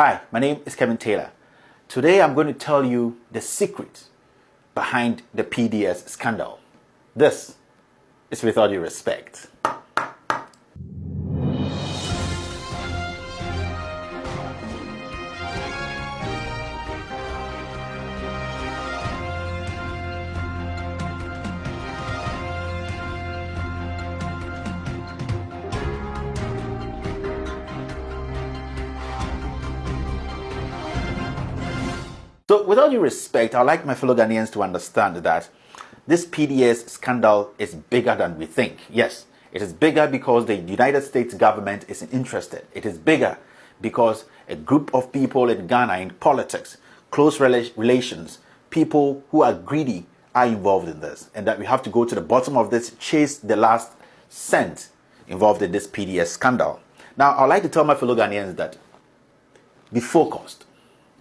Hi, my name is Kevin Taylor. Today I'm going to tell you the secret behind the PDS scandal. This is With All Due Respect. So, with all due respect, I'd like my fellow Ghanaians to understand that this PDS scandal is bigger than we think. Yes, it is bigger because the United States government is interested. It is bigger because a group of people in Ghana in politics, close relations, people who are greedy are involved in this. And that we have to go to the bottom of this, chase the last cent involved in this PDS scandal. Now, I'd like to tell my fellow Ghanaians that be focused.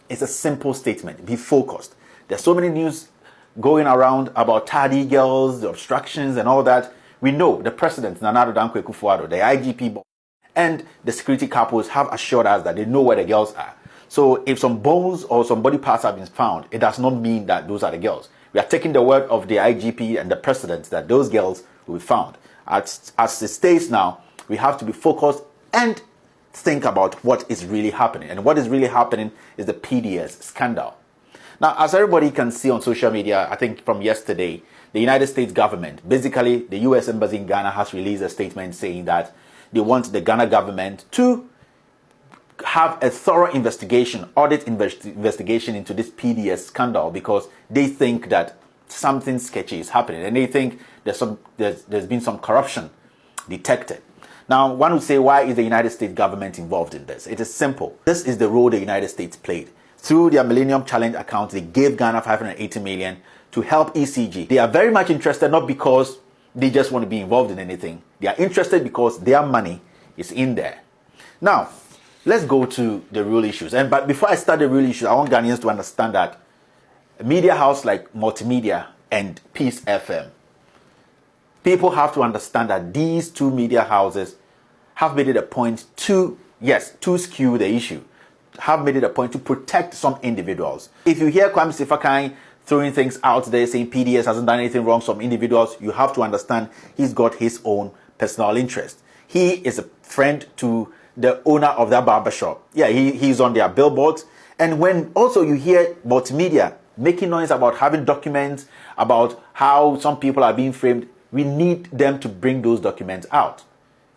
It's a simple statement. Be focused. There's so many news going around about tardy girls, the obstructions and all that. We know the president, Nana Addo Akufo-Addo, the IGP, and the security couples have assured us that they know where the girls are. So if some bones or some body parts have been found, it does not mean that those are the girls. We are taking the word of the IGP and the president that those girls will be found. As it stays now, we have to be focused and think about what is really happening. And what is really happening is the PDS scandal. Now, as everybody can see on social media, I think from yesterday, the United States government, basically the US Embassy in Ghana, has released a statement saying that they want the Ghana government to have a thorough investigation, investigation into this PDS scandal, because they think that something sketchy is happening and they think there's been some corruption detected. Now, one would say, why is the United States government involved in this? It is simple. This is the role the United States played. Through their Millennium Challenge account, they gave Ghana $580 million to help ECG. They are very much interested, not because they just want to be involved in anything. They are interested because their money is in there. Now, let's go to the real issues. But before I start the real issues, I want Ghanaians to understand that a media house like Multimedia and Peace FM, people have to understand that these two media houses have made it a point to skew the issue, have made it a point to protect some individuals. If you hear Kwame Sefakai throwing things out there saying PDS hasn't done anything wrong, some individuals, you have to understand he's got his own personal interest. He is a friend to the owner of that barbershop. Yeah, he's on their billboards. And when also you hear Multimedia making noise about having documents, about how some people are being framed, we need them to bring those documents out.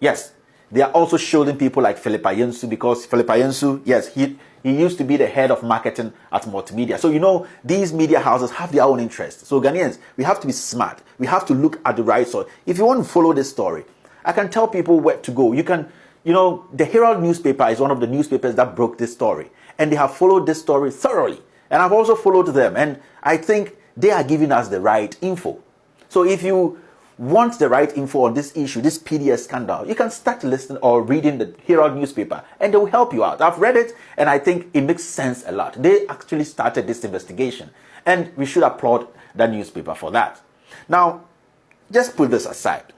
Yes, they are also shielding people like Philip Ayensu, because Philip Ayensu, yes, he used to be the head of marketing at Multimedia. So, you know, these media houses have their own interests. So, Ghanaians, we have to be smart. We have to look at the right source. If you want to follow this story, I can tell people where to go. You can, the Herald newspaper is one of the newspapers that broke this story. And they have followed this story thoroughly. And I've also followed them. And I think they are giving us the right info. So if you want the right info on this issue, this PDS scandal, you can start listening or reading the Herald newspaper and they will help you out. I've read it and I think it makes sense a lot. They actually started this investigation and we should applaud that newspaper for that. Now, just put this aside.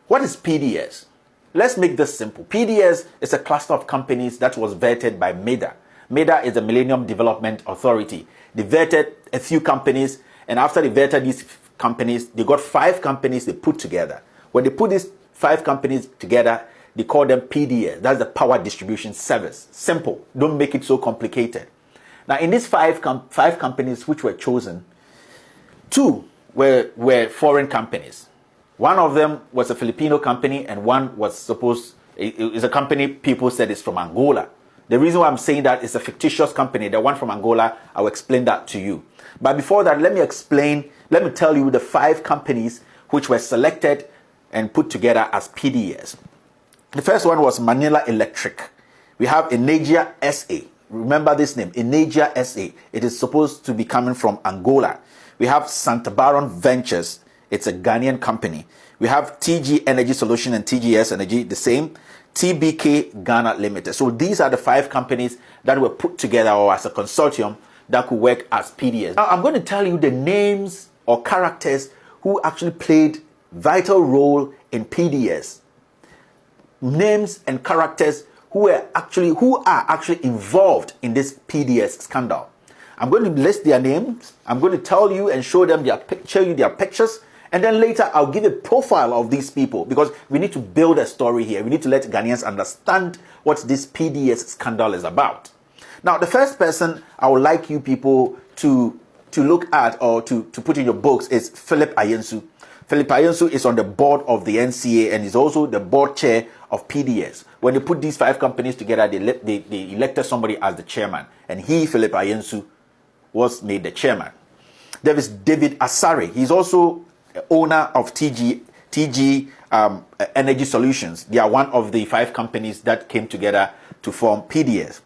What is PDS? Let's make this simple. PDS is a cluster of companies that was vetted by MEDA. MEDA is the Millennium Development Authority. They vetted a few companies, and after they vetted these companies, they got 5 companies they put together. When they put these 5 companies together, they call them PDS. That's the Power Distribution Service. Simple. Don't make it so complicated. Now, in these 5 companies which were chosen, 2 were foreign companies. One of them was a Filipino company, and one was is a company people said is from Angola. The reason why I'm saying that is a fictitious company. The one from Angola, I'll explain that to you. But before that, let me tell you the 5 companies which were selected and put together as PDS. The first one was Manila Electric. We have Energia SA. Remember this name, Energia SA. It is supposed to be coming from Angola. We have Santa Baron Ventures. It's a Ghanaian company. We have TG Energy Solution and TGS Energy, the same. TBK Ghana Limited. So these are the 5 companies that were put together or as a consortium that could work as PDS. Now I'm going to tell you the names or characters who actually played vital role in PDS. Names and characters who are actually involved in this PDS scandal. I'm going to list their names. I'm going to tell you and show you their pictures. And then later I'll give a profile of these people, because we need to build a story here. We need to let Ghanaians understand what this PDS scandal is about. Now, the first person I would like you people to look at or to put in your books is Philip Ayensu. Philip Ayensu is on the board of the NCA and is also the board chair of PDS. When they put these 5 companies together, they elected somebody as the chairman. And he, Philip Ayensu, was made the chairman. There is David Asare. He's also owner of TG Energy Solutions. They are one of the 5 companies that came together to form PDS.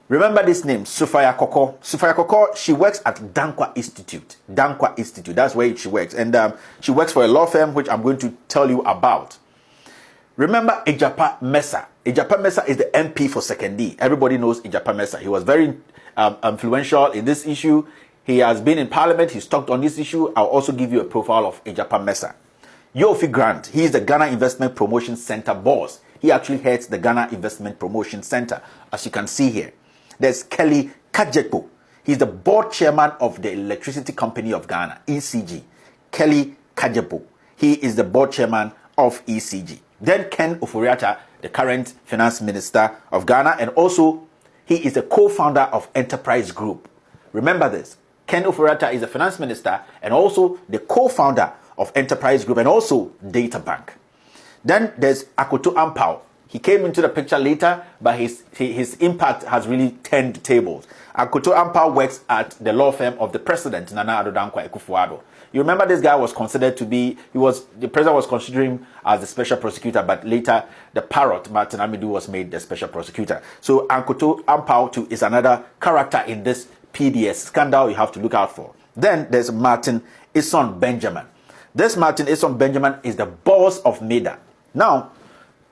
Remember this name, Sufaya Koko. Sufaya Koko, she works at Dankwa Institute. Dankwa Institute, that's where she works. And she works for a law firm, which I'm going to tell you about. Remember Ejapa Mesa. Ejapa Mesa is the MP for Second D. Everybody knows Ejapa Mesa. He was very influential in this issue. He has been in Parliament. He's talked on this issue. I'll also give you a profile of Ejapa Mesa. Yofi Grant, he is the Ghana Investment Promotion Center boss. He actually heads the Ghana Investment Promotion Center, as you can see here. There's Kelly Kajepo. He's the board chairman of the Electricity Company of Ghana, ECG. Kelly Kajepo. He is the board chairman of ECG. Then Ken Ofori-Atta, the current finance minister of Ghana, and also he is the co-founder of Enterprise Group. Remember this. Ken Ofori-Atta is the finance minister and also the co-founder of Enterprise Group and also Data Bank. Then there's Akufo-Addo. He came into the picture later, but his impact has really turned the tables. Akufo-Addo works at the law firm of the president, Nana Addo Dankwa Akufo-Addo. You remember this guy was considered to be, the president was considering him as the special prosecutor, but later the parrot, Martin Amidu, was made the special prosecutor. So Akufo-Addo too is another character in this PDS scandal you have to look out for. Then there's Martin Ison Benjamin. This Martin Ison Benjamin is the boss of MEDA. Now,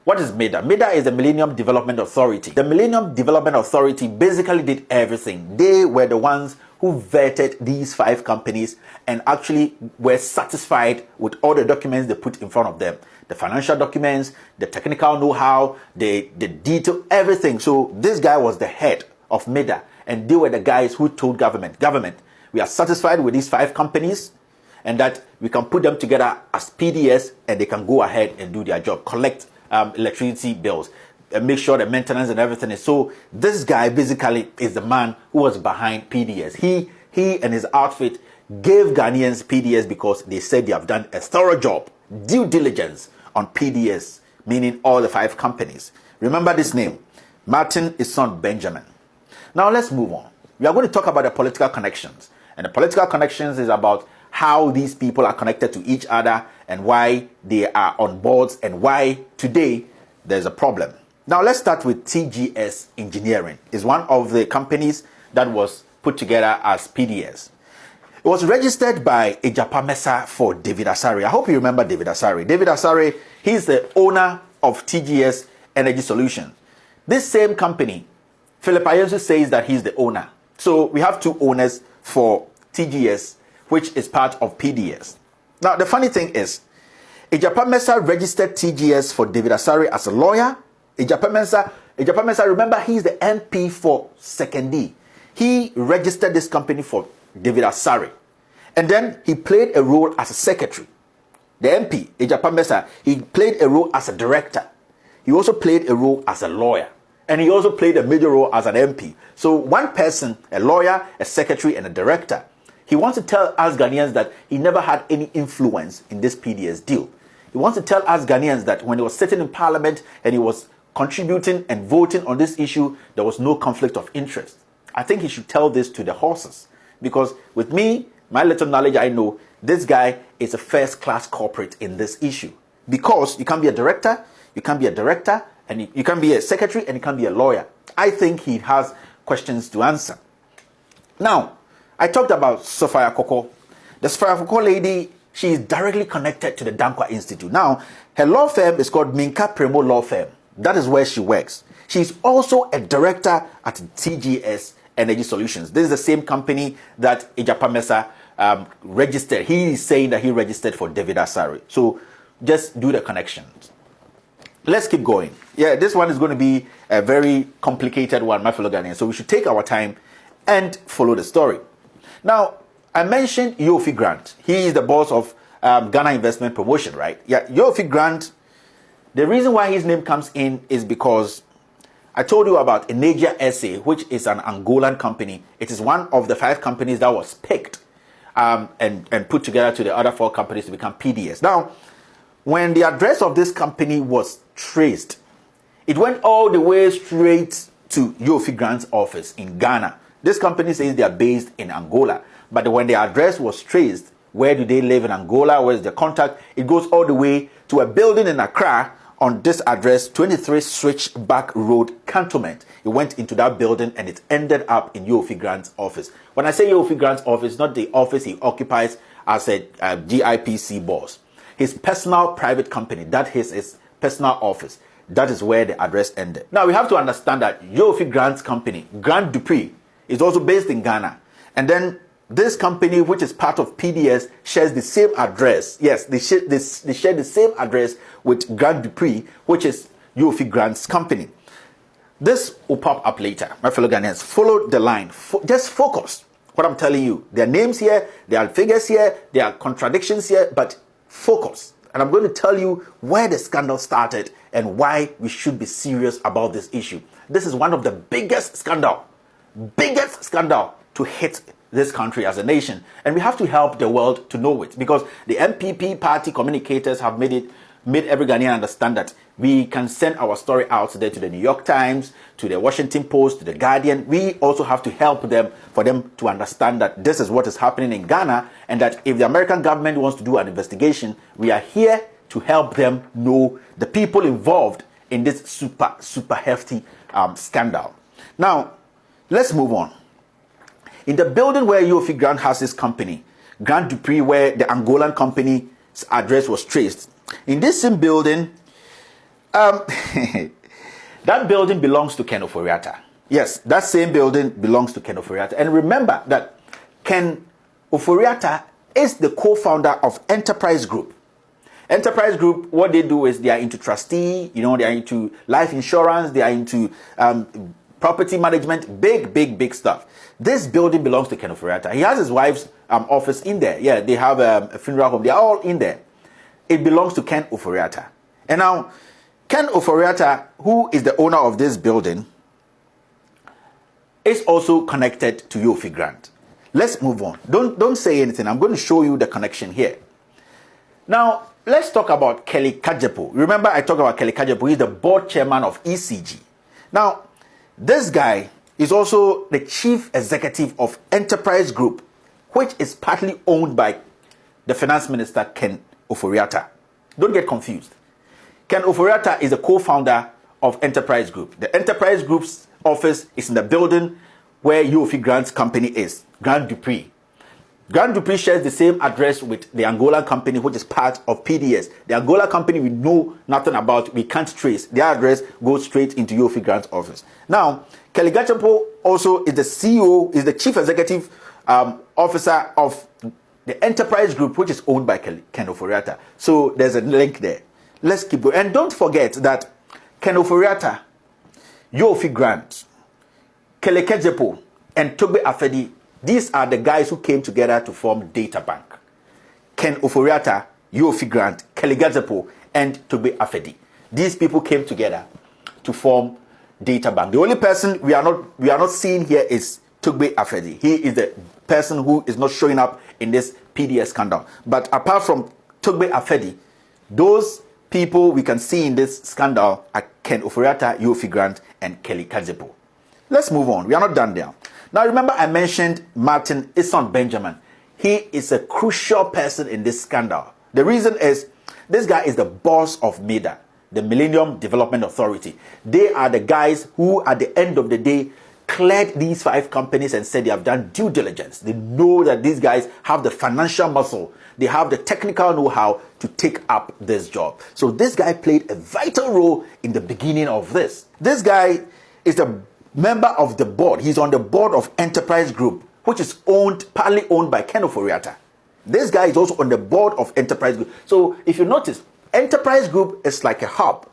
what is MEDA? MEDA is the Millennium Development Authority. The Millennium Development Authority basically did everything. They were the ones who vetted these 5 companies and actually were satisfied with all the documents they put in front of them. The financial documents, the technical know-how, the detail, everything. So this guy was the head of MEDA, and they were the guys who told government, we are satisfied with these 5 companies and that we can put them together as PDS and they can go ahead and do their job, collect electricity bills, and make sure the maintenance and everything is. So this guy basically is the man who was behind PDS. He and his outfit gave Ghanaians PDS because they said they have done a thorough job, due diligence on PDS, meaning all the 5 companies. Remember this name, Martin Ison Benjamin. Now let's move on. We are going to talk about the political connections. And the political connections is about how these people are connected to each other and why they are on boards and why today there's a problem. Now let's start with TGS Engineering. It's one of the companies that was put together as PDS. It was registered by Ejapa Mesa for David Asare. I hope you remember David Asare. David Asare, he's the owner of TGS Energy Solutions. This same company, Philip Ayensu says that he's the owner. So we have 2 owners for TGS, which is part of PDS. Now, the funny thing is, Ejapa Mesa registered TGS for David Asare as a lawyer. Ejapa Mesa, remember, he's the MP for Second D. He registered this company for David Asare. And then he played a role as a secretary. The MP, Ejapa Mesa, he played a role as a director. He also played a role as a lawyer. And he also played a major role as an MP. So one person, a lawyer, a secretary, and a director, he wants to tell us Ghanaians that he never had any influence in this PDS deal. He wants to tell us Ghanaians that when he was sitting in Parliament and he was contributing and voting on this issue, there was no conflict of interest. I think he should tell this to the horses. Because with me, my little knowledge, I know this guy is a first-class corporate in this issue. Because you can't be a director, and you can be a secretary, and you can be a lawyer. I think he has questions to answer. Now, I talked about Sufaya Koko. The Sufaya Koko lady, she is directly connected to the Dankwa Institute. Now, her law firm is called Minka Premo Law Firm. That is where she works. She's also a director at TGS Energy Solutions. This is the same company that Ejapa Mesa registered. He is saying that he registered for David Asare. So just do the connections. Let's keep going. Yeah, this one is going to be a very complicated one, my fellow Ghanaians. So we should take our time and follow the story. Now, I mentioned Yofi Grant. He is the boss of Ghana Investment Promotion, right? Yeah, Yofi Grant. The reason why his name comes in is because I told you about Enegia SA, which is an Angolan company. It is one of the 5 companies that was picked and put together to the other 4 companies to become PDS. Now, when the address of this company was traced, it went all the way straight to Yofi Grant's office in Ghana. This company says they are based in Angola, but when the address was traced, where do they live in Angola? Where's the contact? It goes all the way to a building in Accra on this address, 23 Switchback Road, Cantonment. It went into that building and it ended up in Yofi Grant's office. When I say Yofi Grant's office, not the office he occupies as a GIPC boss. His personal private company, that is his personal office. That is where the address ended. Now we have to understand that Yofi Grant's company, Grant Dupree, is also based in Ghana. And then this company, which is part of PDS, shares the same address. Yes, they share the same address with Grant Dupree, which is Yofi Grant's company. This will pop up later. My fellow Ghanaians, follow the line. Just focus. What I'm telling you, there are names here, there are figures here, there are contradictions here, but focus. And I'm going to tell you where the scandal started and why we should be serious about this issue. This is one of the biggest scandal to hit this country as a nation. And we have to help the world to know it, because the MPP party communicators have made every Ghanaian understand that we can send our story out there to the New York Times, to the Washington Post, to the Guardian. We also have to help them for them to understand that this is what is happening in Ghana, and that if the American government wants to do an investigation, we are here to help them know the people involved in this super hefty scandal. Now, let's move on. In the building where Yofi Grant has his company, Grant Dupree, where the Angolan company's address was traced, in this same building, that building belongs to Ken Ofori-Atta. Yes, that same building belongs to Ken Ofori-Atta. And remember that Ken Ofori-Atta is the co-founder of Enterprise Group. Enterprise Group, what they do is they are into trustee, they are into life insurance, they are into property management, big stuff. This building belongs to Ken Ofori-Atta. He has his wife's office in there. Yeah, they have a funeral home. They are all in there. It belongs to Ken Ofori-Atta. And now, Ken Ofori-Atta, who is the owner of this building, is also connected to Yofi Grant. Let's move on. Don't say anything. I'm going to show you the connection here. Now, let's talk about Kelly Kajepo. Remember, I talked about Kelly Kajepo. He's the board chairman of ECG. Now, this guy is also the chief executive of Enterprise Group, which is partly owned by the finance minister, Ken Ofori-Atta. Don't get confused. Ken Ofori-Atta is the co-founder of Enterprise Group. The Enterprise Group's office is in the building where Yofi Grant's company is, Grant Dupree. Grant Dupree shares the same address with the Angola company, which is part of PDS. The Angola company we know nothing about, we can't trace. Their address goes straight into Yofi Grant's office. Now, Kelly Kajepo also is the CEO, is the chief executive officer of the Enterprise Group, which is owned by Ken Ofori-Atta. So there's a link there. Let's keep going. And don't forget that Ken Ofori-Atta, Yofi Grant, Kelly Kajepo, and Togbe Afedi, these are the guys who came together to form Data Bank. Ken Ofori-Atta, Yofi Grant, Kelly Kajepo, and Togbe Afedi. These people came together to form Data Bank. The only person we are not seeing here is Togbe Afedi. He is the person who is not showing up in this PDS scandal. But apart from Togbe Afedi, those people we can see in this scandal are Ken Ofori-Atta, Yofi Grant, and Kelly Kajepo. Let's move on. We are not done there. Now remember I mentioned Martin Ison Benjamin. He is a crucial person in this scandal. The reason is this guy is the boss of MEDA, the Millennium Development Authority. They are the guys who at the end of the day cleared these 5 companies and said they have done due diligence. They know that these guys have the financial muscle. They have the technical know-how to take up this job. So this guy played a vital role in the beginning of this. This guy is a member of the board. He's on the board of Enterprise Group, which is partly owned by Ken Ofori-Atta. This guy is also on the board of Enterprise Group. So if you notice, Enterprise Group is like a hub.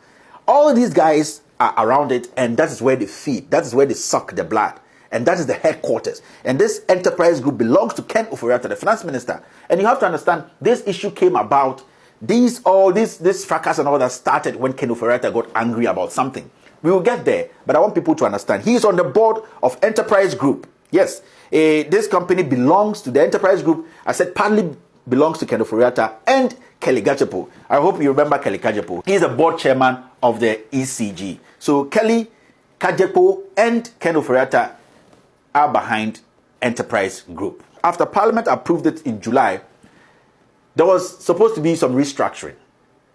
All these guys are around it, and that is where they feed. That is where they suck the blood. And that is the headquarters. And this enterprise group belongs to Ken Ofori-Atta, the finance minister. And you have to understand, this issue came about, this fracas and all that started when Ken Ofori-Atta got angry about something. We will get there, but I want people to understand. He is on the board of Enterprise Group. Yes, this company belongs to the Enterprise Group. I said partly belongs to Ken Ofori-Atta and Kelly Gajepo. I hope you remember Kelly Gajepo. He is the board chairman of the ECG. So Kelly Gajepo and Ken Ofori-Atta are behind Enterprise Group. After Parliament approved it in July, there was supposed to be some restructuring.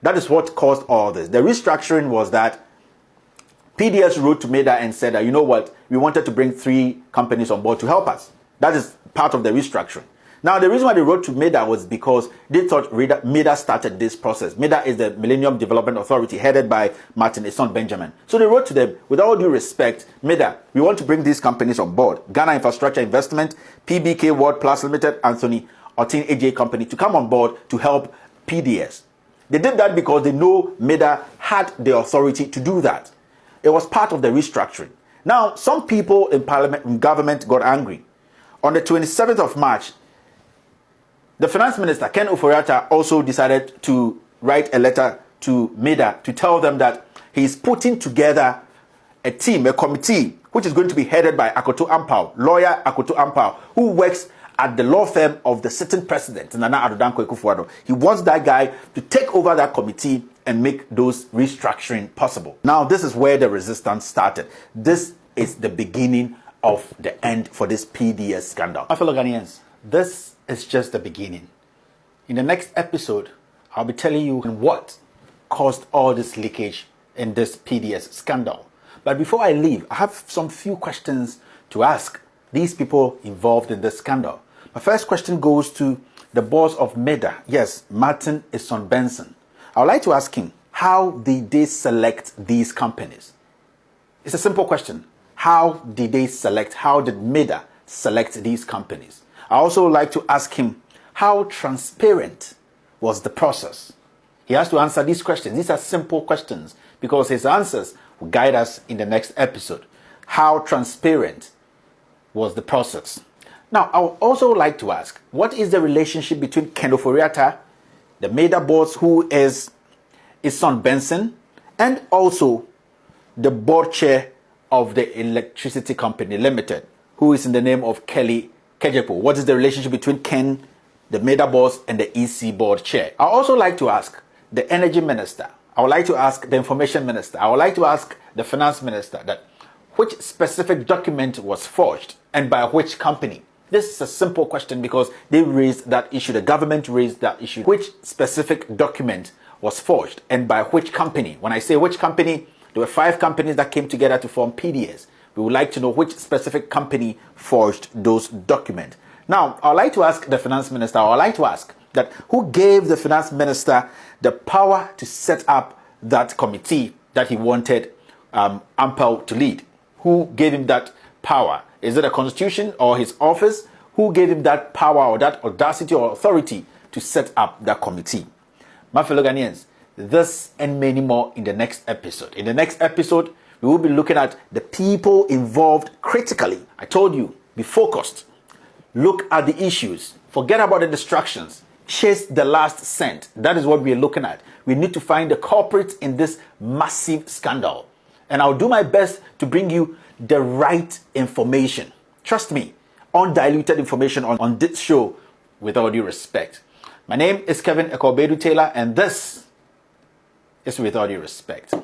That is what caused all this. The restructuring was that PDS wrote to MEDA and said that, you know what, we wanted to bring 3 companies on board to help us. That is part of the restructuring. Now, the reason why they wrote to MEDA was because they thought MEDA started this process. MEDA is the Millennium Development Authority headed by Martin Eson Benjamin. So they wrote to them, with all due respect, MEDA, we want to bring these companies on board. Ghana Infrastructure Investment, PBK World Plus Limited, Anthony Otin AJ Company, to come on board to help PDS. They did that because they know MEDA had the authority to do that. It was part of the restructuring. Now, some people in Parliament and government got angry. On the 27th of March, the finance minister, Ken Ofori-Atta, also decided to write a letter to MEDA to tell them that he's putting together a team, a committee, which is going to be headed by Akoto-Ampao, lawyer Akoto-Ampao, who works at the law firm of the sitting president, Nana Addo Dankwa Akufo-Addo. He wants that guy to take over that committee and make those restructuring possible. Now, this is where the resistance started. This is the beginning of the end for this PDS scandal. My fellow Ghanaians, this is just the beginning. In the next episode, I'll be telling you what caused all this leakage in this PDS scandal. But before I leave, I have some few questions to ask these people involved in this scandal. My first question goes to the boss of MEDA, yes, Martin Eson Benson. I would like to ask him, how did they select these companies? It's a simple question. How did they select? How did MEDA select these companies? I also like to ask him, how transparent was the process? He has to answer these questions. These are simple questions because his answers will guide us in the next episode. How transparent was the process? Now, I would also like to ask, what is the relationship between Ken Ofori-Atta, the MEDA boss, who is Eson Benson, and also the board chair of the Electricity Company Limited, who is in the name of Kelly Gajepo? What is the relationship between Ken, the MEDA boss, and the EC board chair? I also like to ask the energy minister. I would like to ask the information minister. I would like to ask the finance minister that which specific document was forged and by which company? This is a simple question because they raised that issue. The government raised that issue. Which specific document was forged and by which company? When I say which company, there were 5 companies that came together to form PDS. We would like to know which specific company forged those documents. Now, I would like to ask the finance minister, I would like to ask that who gave the finance minister the power to set up that committee that he wanted Ampao to lead? Who gave him that power? Is it a constitution or his office? Who gave him that power or that audacity or authority to set up that committee? My fellow Ghanaians, this and many more in the next episode. In the next episode, we will be looking at the people involved critically. I told you, be focused. Look at the issues. Forget about the distractions. Chase the last cent. That is what we are looking at. We need to find the culprits in this massive scandal. And I'll do my best to bring you the right information. Trust me, undiluted information on this show with all due respect. My name is Kevin Akufo-Addo Taylor, and this is With All Due Respect.